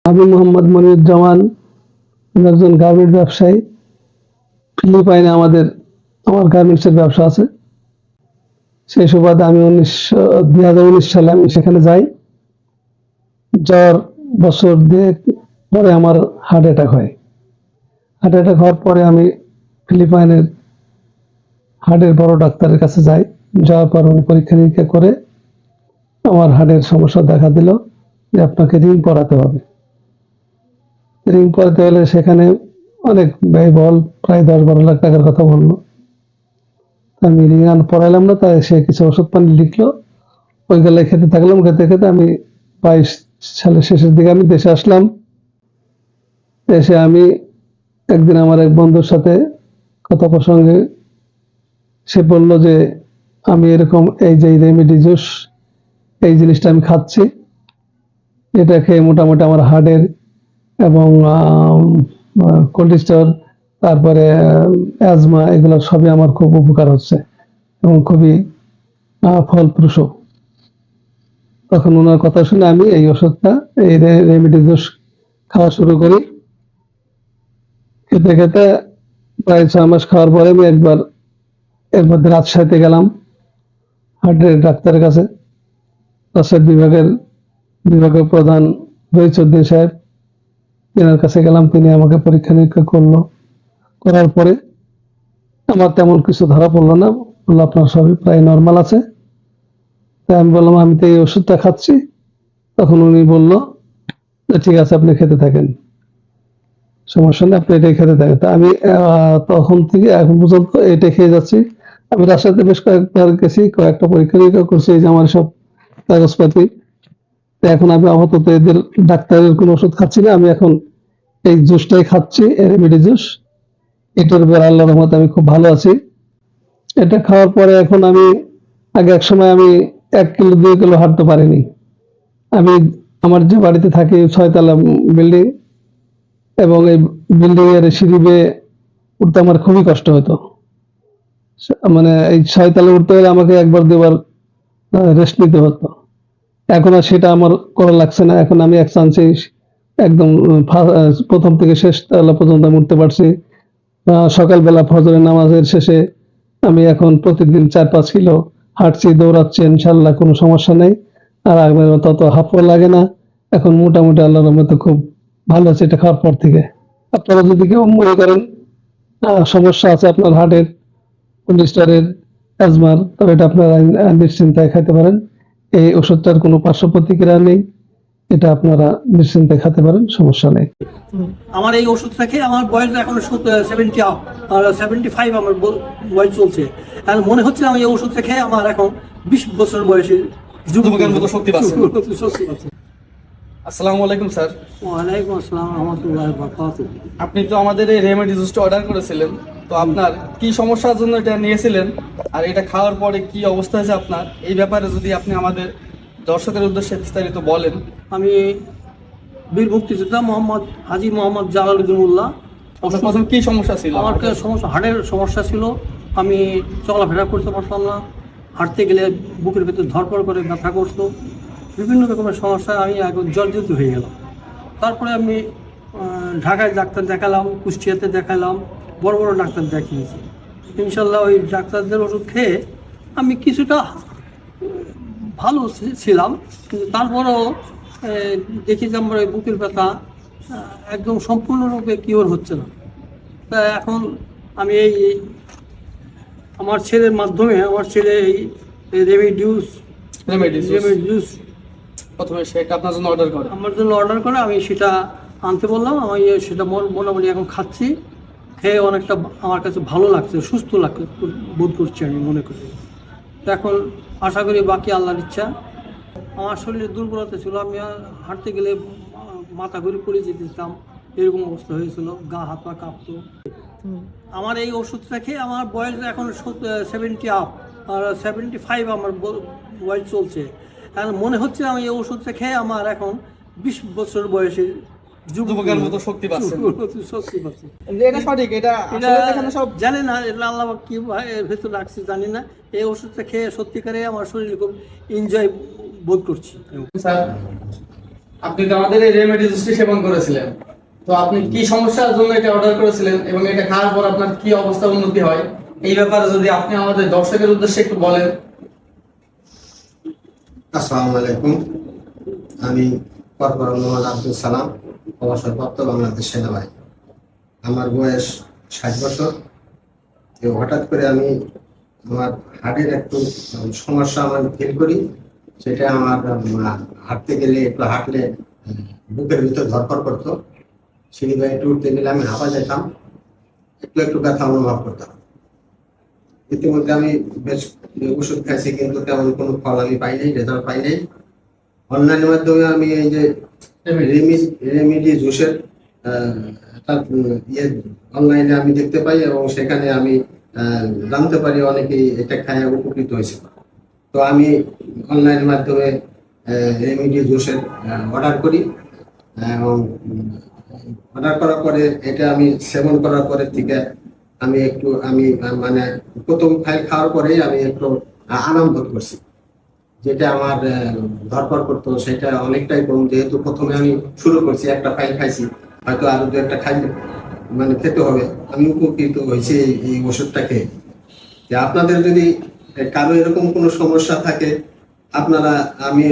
আমি মোহাম্মদ মনিরুজ্জামান, একজন গার্মেন্ট ব্যবসায়ী। ফিলিপাইনে আমার গার্মেন্টসের ব্যবসা আছে। সেই সুবাদে আমি 2019 সালে আমি সেখানে যাই। যাওয়ার বছর দুয়েক পরে আমার হার্ট অ্যাটাক হয়। হার্ট অ্যাটাক হওয়ার পরে আমি ফিলিপাইনের হার্টের বড় ডাক্তারের কাছে যাই। যাওয়ার পর উনি পরীক্ষা নিরীক্ষা করে আমার হার্টের সমস্যা দেখা দিল যে আপনাকে রিং পরাতে হবে। রিং পরাতে হলে সেখানে অনেক ব্যয়বহুল, প্রায় 10-12 লাখ টাকার কথা বললো। আমি রিং পরাইলাম না, তাই সে কিছু ওষুধ পানি লিখলো, ওইগুলো খেতে থাকলাম। খেতে খেতে আমি 22 সালের শেষের দিকে আমি দেশে আসলাম। এসে আমি একদিন আমার এক বন্ধুর সাথে কথা প্রসঙ্গে সে বলল যে আমি এরকম এই যে রেমেডি জুস, এই জিনিসটা আমি খাচ্ছি, এটা খেয়ে মোটামুটি আমার হার্টের এবং কোলেস্টেরল, তারপরে অ্যাজমা, এগুলো সবই আমার খুব উপকার হচ্ছে এবং খুবই ফলপ্রসূ। তখন ওনার কথা শুনে আমি এই ওষুধটা, এই রেমেডি জুস খাওয়া শুরু করি। খেতে খেতে প্রায় 6 মাস খাওয়ার পরে আমি একবার এর মধ্যে রাজশাহীতে গেলাম হার্টের ডাক্তারের কাছে। রাজশাহী বিভাগের প্রধান রহিচৌধুরী সাহেব, তেনার কাছে গেলাম। তিনি আমাকে পরীক্ষা নিরীক্ষা করলো। করার পরে আমার তেমন কিছু ধরা পড়লো না, বললো আপনার সবই প্রায় নর্মাল আছে। তাই আমি বললাম আমি তো এই ওষুধটা খাচ্ছি। তখন উনি বললো যে ঠিক আছে, আপনি খেতে থাকেন, সমস্যা নেই, আপনি এটাই খেতে থাকেন। তা আমি তখন থেকে এখন পর্যন্ত এটাই খেয়ে যাচ্ছি। আমি রাজশাহীতে বেশ কয়েকবার গেছি, কয়েকটা পরীক্ষা নিরীক্ষা করছি, এই যে আমার সব কাগজপাতি। তো এখন আমি আপাতত এদের ডাক্তারের কোনো ওষুধ খাচ্ছি না, আমি এখন এই জুসটাই খাচ্ছি, রেমেডি জুস। এটার উপর আল্লাহর রহমতে আমি খুব ভালো আছি। এটা খাওয়ার পরে এখন আমি, আগে এক সময় আমি 1 কিলো 2 কিলো হাঁটতে পারিনি। আমি আমার যে বাড়িতে থাকি 6 তলা বিল্ডিং, এবং এই বিল্ডিং এর সিঁড়ি বেয়ে উঠতে আমার খুবই কষ্ট হতো। মানে এই 6 তলা উঠতে হলে আমাকে একবার দুবার রেস্ট নিতে হতো। এখন আর সেটা আমার করা লাগছে না। এখন আমি এক চান্সে একদম প্রথম থেকে শেষ তলা পর্যন্ত আমি উঠতে পারছি। সকালবেলা ফজরের নামাজের শেষে আমি এখন প্রতিদিন 4-5 কিলো হাঁটছি, দৌড়াচ্ছি, ইনশাল্লাহ কোনো সমস্যা নেই। আর আগের মতো অত হাঁফও লাগে না। এখন মোটামুটি আল্লাহর রহমতে খুব ভালো আছে এটা খাওয়ার পর থেকে। আপনারা যদি কেউ মনে করেন সমস্যা আছে আপনার হার্টের, কোলেস্টেরলের, অ্যাজমার, তবে এটা আপনারা নিশ্চিন্তায় খাইতে পারেন। এই ওষুধটার কোনো পার্শ্ব প্রতিক্রিয়া নেই, এটা আপনারা নিশ্চিন্তায় খেতে পারেন, সমস্যা নেই। আমার এই ওষুধ থেকে আমার বয়স এখন 70 আপ, আর 75 আমার বয়স চলছে। আর মনে হচ্ছে আমি এই ওষুধ থেকে আমার এখন 20 বছর বয়সে যুবকের মতো শক্তি পাচ্ছে। শক্তি পাচ্ছে। আসসালামু আলাইকুম স্যার। ওয়ালাইকুম আসসালাম রহমতুল্লাহ বারাকাতুহু। আপনি তো আমাদের এই রেমেডি জুসটা অর্ডার করেছিলেন, তো আপনার কি সমস্যার জন্য এটা নিয়েছিলেন আর এটা খাওয়ার পরে কি অবস্থা হয়েছে আপনার, এই ব্যাপারে যদি আপনি আমাদের দর্শকের উদ্দেশ্যে বিস্তারিত বলেন। আমি বীর মুক্তিযোদ্ধা মোহাম্মদ হাজী মোহাম্মদ জালালউদ্দিন মোল্লা। আপনার প্রথম কি সমস্যা ছিল? আমার সমস্যা, হার্টের সমস্যা ছিল। আমি চলাফেরা করতে পারতাম না, হাঁটতে গেলে বুকের ভেতর ধরপড় করে ব্যথা করতো, বিভিন্ন রকমের সমস্যায় আমি এখন জর্জরিত হয়ে গেলাম। তারপরে আমি ঢাকায় ডাক্তার দেখালাম, কুষ্টিয়াতে দেখালাম, বড় বড় ডাক্তার দেখিয়েছি। ইনশাল্লাহ ওই ডাক্তারদের ওষুধ খেয়ে আমি কিছুটা ভালো ছিলাম, কিন্তু তারপরেও দেখি যে আমার বুকের ব্যথা একদম সম্পূর্ণরূপে কিওর হচ্ছে না। তা এখন আমি এই আমার ছেলের মাধ্যমে, আমার ছেলে এই রেমেডি জুস প্রথমে সেটা আপনার জন্য অর্ডার করে, আমার জন্য অর্ডার করে আমি সেটা আনতে বললাম। আমি সেটা মোটামুটি এখন খাচ্ছি, খেয়ে অনেকটা আমার কাছে ভালো লাগছে, সুস্থ লাগছে, বোধ করছি আমি মনে করি। এখন আশা করি বাকি আল্লাহর ইচ্ছা। আমার শরীরে দুর্বলতা ছিল, আমি হাঁটতে গেলে মাথা ঘুরে পড়ে যেতাম, এরকম অবস্থা হয়েছিল, গা হাত পা কাঁপতো। আমার এই ওষুধটা খেয়ে আমার বয়স এখন 70 আপ, আর 75 আমার বয়স চলছে। এখন মনে হচ্ছে আমি এই ওষুধটা খেয়ে আমার এখন 20 বছর বয়সে যুবকের মতো শক্তি পাচ্ছে। শক্তি পাচ্ছে। এটা সঠিক, এটা এখানে সব জানি না, এটা আল্লাহ কি ভেতর রাখছে জানি না। এই ওষুধটা খেয়ে সত্যিকারে আমার শরীরে খুব এনজয় বোধ করছি। স্যার আপনি তো আমাদের এই রেমেডি জুসটি সেবন করেছিলেন, তো আপনি কি সমস্যার জন্য এটা অর্ডার করেছিলেন এবং এটা খাওয়ার পর আপনার কি অবস্থা উন্নতি হয়, এই ব্যাপারে যদি আপনি আমাদের দর্শকের উদ্দেশ্যে একটু বলেন। আসসালামু আলাইকুম। আমি কর্পোরাল মোহাম্মদ আব্দুল সালাম, অবসরপ্রাপ্ত বাংলাদেশ সেনাবাহিনী। আমার বয়স 60 বছর। তো হঠাৎ করে আমি আমার হার্টের একটু সমস্যা আমার ফিল করি। সেটা আমার হাঁটতে গেলে, একটু হাঁটলে বুকের ভিতর ধরপড় করতো। সিঁড়ি বাই একটু উঠতে গেলে আমি হাঁপা যেতাম, একটু একটু ব্যথা অনুভব করতাম। ইতিমধ্যে আমি বেশ ওষুধ খাইছি, কিন্তু তেমন কোনো ফল আমি পাই নাই, রেজাল্ট পাই নাই। অনলাইনের মাধ্যমে আমি এই যে রেমেডি জুসের অনলাইনে আমি দেখতে পাই এবং সেখানে আমি জানতে পারি অনেকেই এটা খায় উপকৃত হয়েছে। তো আমি অনলাইনের মাধ্যমে রেমেডি জুসের অর্ডার করি এবং অর্ডার করার পরে এটা আমি সেবন করার পরে থেকে আমি মানে প্রথম ফাইল খাওয়ার পরেই আমি একটু আরাম বোধ করছি। যেটা আমার ধরপড় করতো সেটা অনেকটাই কম, যেহেতু প্রথমে আমি শুরু করছি, একটা ফাইল খাইছি, হয়তো আরো দু একটা মানে খেতে হবে। আমি উপকৃত হয়েছি এই ওষুধটা খেয়ে। আপনাদের যদি কারো এরকম কোনো সমস্যা থাকে, আপনারা আমি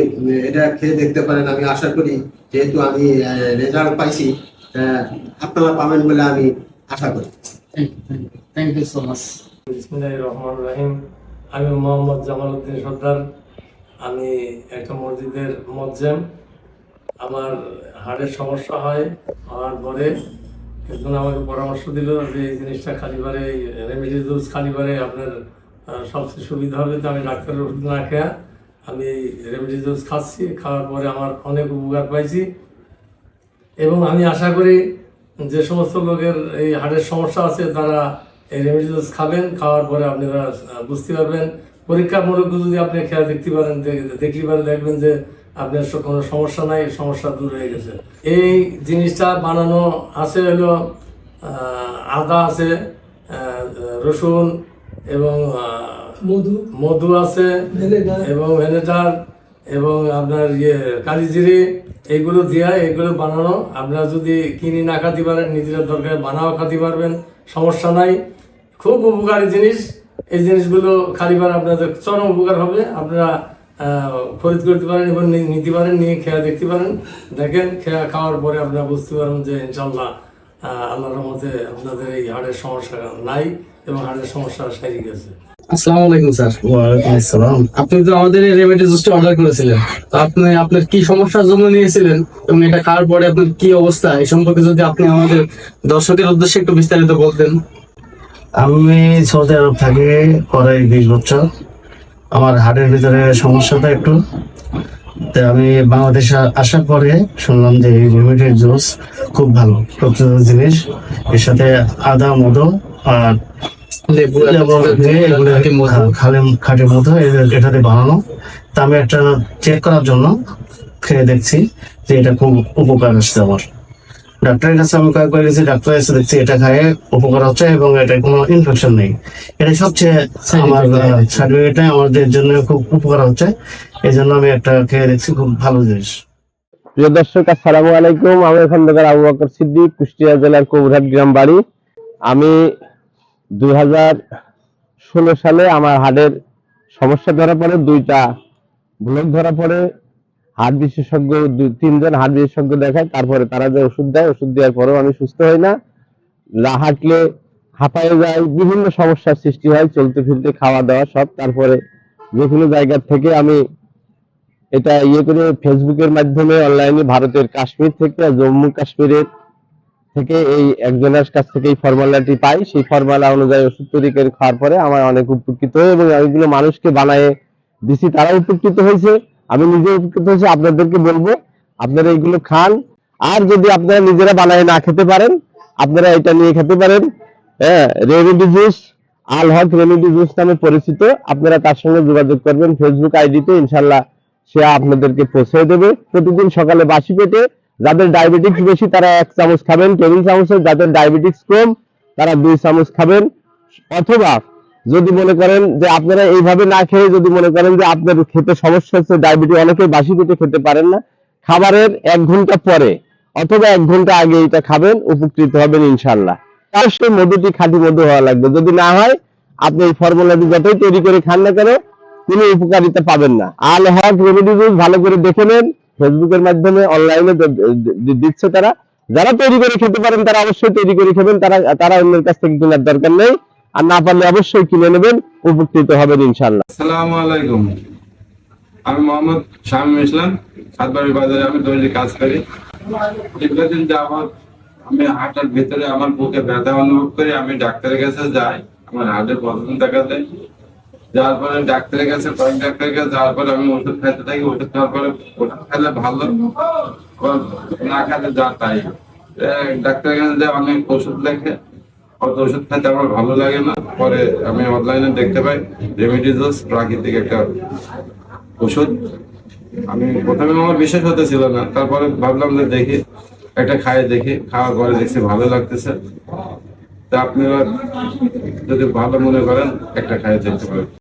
এটা খেয়ে দেখতে পারেন। আমি আশা করি, যেহেতু আমি রেজাল্ট পাইছি, আপনারা পাবেন বলে আমি আশা করি। Thank you so much. বিসমিল্লাহির রহমানির রহিম। আমি মোহাম্মদ জামাল উদ্দিন সর্দার। আমি একটা মসজিদের মুয়াজ্জিম। আমার হাড়ের সমস্যা হওয়ার পরে একজন আমাকে পরামর্শ দিল যে এই জিনিসটা খালিবারে, রেমেডি জুস খালিবারে আপনার সবচেয়ে সুবিধা হবে। তো আমি ডাক্তারের ওষুধ না খেয়ে আমি রেমেডি জুস খাচ্ছি। খাওয়ার পরে আমার অনেক উপকার পাইছি এবং আমি আশা করি যে সমস্ত লোকের এই হার্টের সমস্যা আছে তারা এই রেমেডি জুস খাবেন। খাওয়ার পরে আপনারা বুঝতে পারবেন, পরীক্ষামূলক যদি আপনি খেয়াল দেখতে পারেন, দেখলে পারে দেখবেন যে আপনার কোনো সমস্যা নাই, সমস্যা দূর হয়ে গেছে। এই জিনিসটা বানানো আছে হলো আদা আছে, রসুন এবং মধু আছে এবং ভেনেগার এবং আপনার কালিজিরি, এইগুলো দিয়া এগুলো বানানো। আপনারা যদি কিনে না খাতে পারেন, নিজের দরকার বানাও খাতে পারবেন, সমস্যা নাই। খুব উপকারী জিনিস। এই জিনিসগুলো খালিবার আপনাদের চরম উপকার হবে। আপনারা খরিদ করতে পারেন এবং নিতে পারেন, নিয়ে খেয়ে দেখতে পারেন। দেখেন, খাওয়ার পরে আপনারা বুঝতে পারেন যে ইনশাল্লাহ আল্লাহর রহমতে আপনাদের এই হাড়ের সমস্যা নাই এবং হাড়ের সমস্যা সেরে গেছে। আসসালামু আলাইকুম স্যার। ওয়ালাইকুম আসসালাম। আপনি তো আমাদের এই রেমেডি জুসটা অর্ডার করেছিলেন, তো আপনি আপনার কি সমস্যার জন্য নিয়েছিলেন এবং এটা খাওয়ার পরে আপনার কি অবস্থা, এই সম্পর্কে যদি আপনি আমাদের দর্শকের উদ্দেশ্যে একটু বিস্তারিত বলতেন। আমি সৌদি আরব থাকি প্রায় 20 বছর। আমার হার্টের ভিতরে সমস্যাটা একটু, তো আমি বাংলাদেশে আসার পরে শুনলাম যে এই রেমেডি জুস খুব ভালো প্রকৃত জিনিস। এর সাথে আদা, মধু আর খাঁটি মধু এটাতে বানানো। তা আমি একটা চেক করার জন্য খেয়ে দেখছি যে এটা খুব উপকার আসছে আমার। ডাক্তারের কাছে আমি কয়েকবার গেছি, ডাক্তার এসে দেখছি এটা খায় উপকার হচ্ছে এবং এটা কোনো ইনফেকশন নেই। এটা সবচেয়ে আমার সার্টিফিকেটে আমাদের জন্য খুব উপকার হচ্ছে। এই জন্য আমি একটা খেয়ে দেখছি, খুব ভালো জিনিস। প্রিয় দর্শক, আসসালামু আলাইকুম। আমি খন্দকার আবু বকর সিদ্দিক, কুষ্টিয়া জেলার কবুরহাট গ্রাম বাড়ি। আমি 2016 সালে আমার হার্টের সমস্যা ধরা পড়ে, 2টা ব্লক ধরা পড়ে। হার্ট বিশেষজ্ঞ 2-3 জন হার্ট বিশেষজ্ঞ দেখায়, তারপরে তারা যে ওষুধ দেয়, ওষুধ দেওয়ার পরেও আমি সুস্থ হই না। হাঁটলে হাঁপায়ে যায়, বিভিন্ন সমস্যার সৃষ্টি হয়, চলতে ফিরতে, খাওয়া দাওয়া সব। তারপরে যে কোনো জায়গা থেকে আমি এটা করে ফেসবুকের মাধ্যমে অনলাইনে ভারতের কাশ্মীর থেকে, জম্মু কাশ্মীরের থেকে এই একজনের কাছ থেকে এই ফর্মুলাটি পাই। সেই ফর্মুলা অনুযায়ী ওষুধ তৈরি করে খাওয়ার পরে আমার অনেক উপকৃত হয় এবং এইগুলো মানুষকে বানায় দিছি, তারা উপকৃত হয়েছে, আমি নিজে উপকৃত হয়েছি। আপনাদেরকে বলবো আপনারা এইগুলো খান। আর যদি আপনারা নিজেরা বানায় না খেতে পারেন, আপনারা এটা নিয়ে খেতে পারেন। হ্যাঁ, রেমেডি জুস, আল হক রেমেডি জুস নামে পরিচিত। আপনারা তার সঙ্গে যোগাযোগ করবেন ফেসবুক আইডিতে, ইনশাল্লাহ সে আপনাদেরকে পৌঁছে দেবে। প্রতিদিন সকালে বাসি পেটে, যাদের ডায়াবেটিক্স বেশি তারা 1 চামচ খাবেন টেবিল চামচে, যাদের ডায়াবেটিক্স কম তারা 2 চামচ খাবেন। অথবা যদি মনে করেন যে আপনারা এইভাবে না খেয়ে যদি মনে করেন যে আপনার খেতে সমস্যা হচ্ছে, ডায়াবেটিস, অনেকে বাসি পেটে খেতে পারেন না, খাবারের 1 ঘন্টা পরে অথবা 1 ঘন্টা আগে এটা খাবেন, উপকৃত হবেন ইনশাল্লাহ। অবশ্যই মধুটি খাঁটি মধু হওয়া লাগবে, যদি না হয় আপনি এই ফর্মুলাটি যতই তৈরি করে খান না কেন কোনো উপকারিতা পাবেন না। আল হক রেমেডি জুস ভালো করে দেখে নেন, ফেসবুকের মাধ্যমে অনলাইনে দিচ্ছে তারা। যারা তৈরি করে খেতে পারেন তারা অবশ্যই তৈরি করে খাবেন, তারা অন্যের কাছ থেকে কেনার দরকার নেই। আর না পারলে অবশ্যই কিনে নেবেন, উপকৃত হবেন ইনশাল্লাহ। আসসালামু আলাইকুম, আমি মোহাম্মদ শামীম ইসলাম, সাতবাড়ি বাজারে আমি তৈরি কাজ করি। দীর্ঘদিন যাবৎ আমি হাঁটার ভিতরে আমার বুকে ব্যথা অনুভব করি। আমি ডাক্তারের কাছে যাই, আমার হার্টের প্রবলেম দেখা দেয়। যাওয়ার পরে ডাক্তারের কাছে কয়েক ডাক্তারের কাছে যাওয়ার পরে আমি ওষুধ খাইতে থাকি। ওষুধ খাওয়ার পরে ওষুধ খাইলে ভালো, না খাইলে যা তাই। ডাক্তারের কাছে যাই, অনেক ওষুধ লেখে, অত ওষুধ খাইতে আমার ভালো লাগে না। পরে আমি অনলাইনে দেখতে পাই রেমেডি জুস প্রাকৃতিক একটা ওষুধ। আমি প্রথমে আমার বিশ্বাস হতেছিল না, তারপরে ভাবলাম যে দেখি একটা খাই দেখি। খাওয়ার পরে দেখছি ভালো লাগতেছে। তা আপনারা যদি ভালো মনে করেন একটা খাই দেখতে পারেন।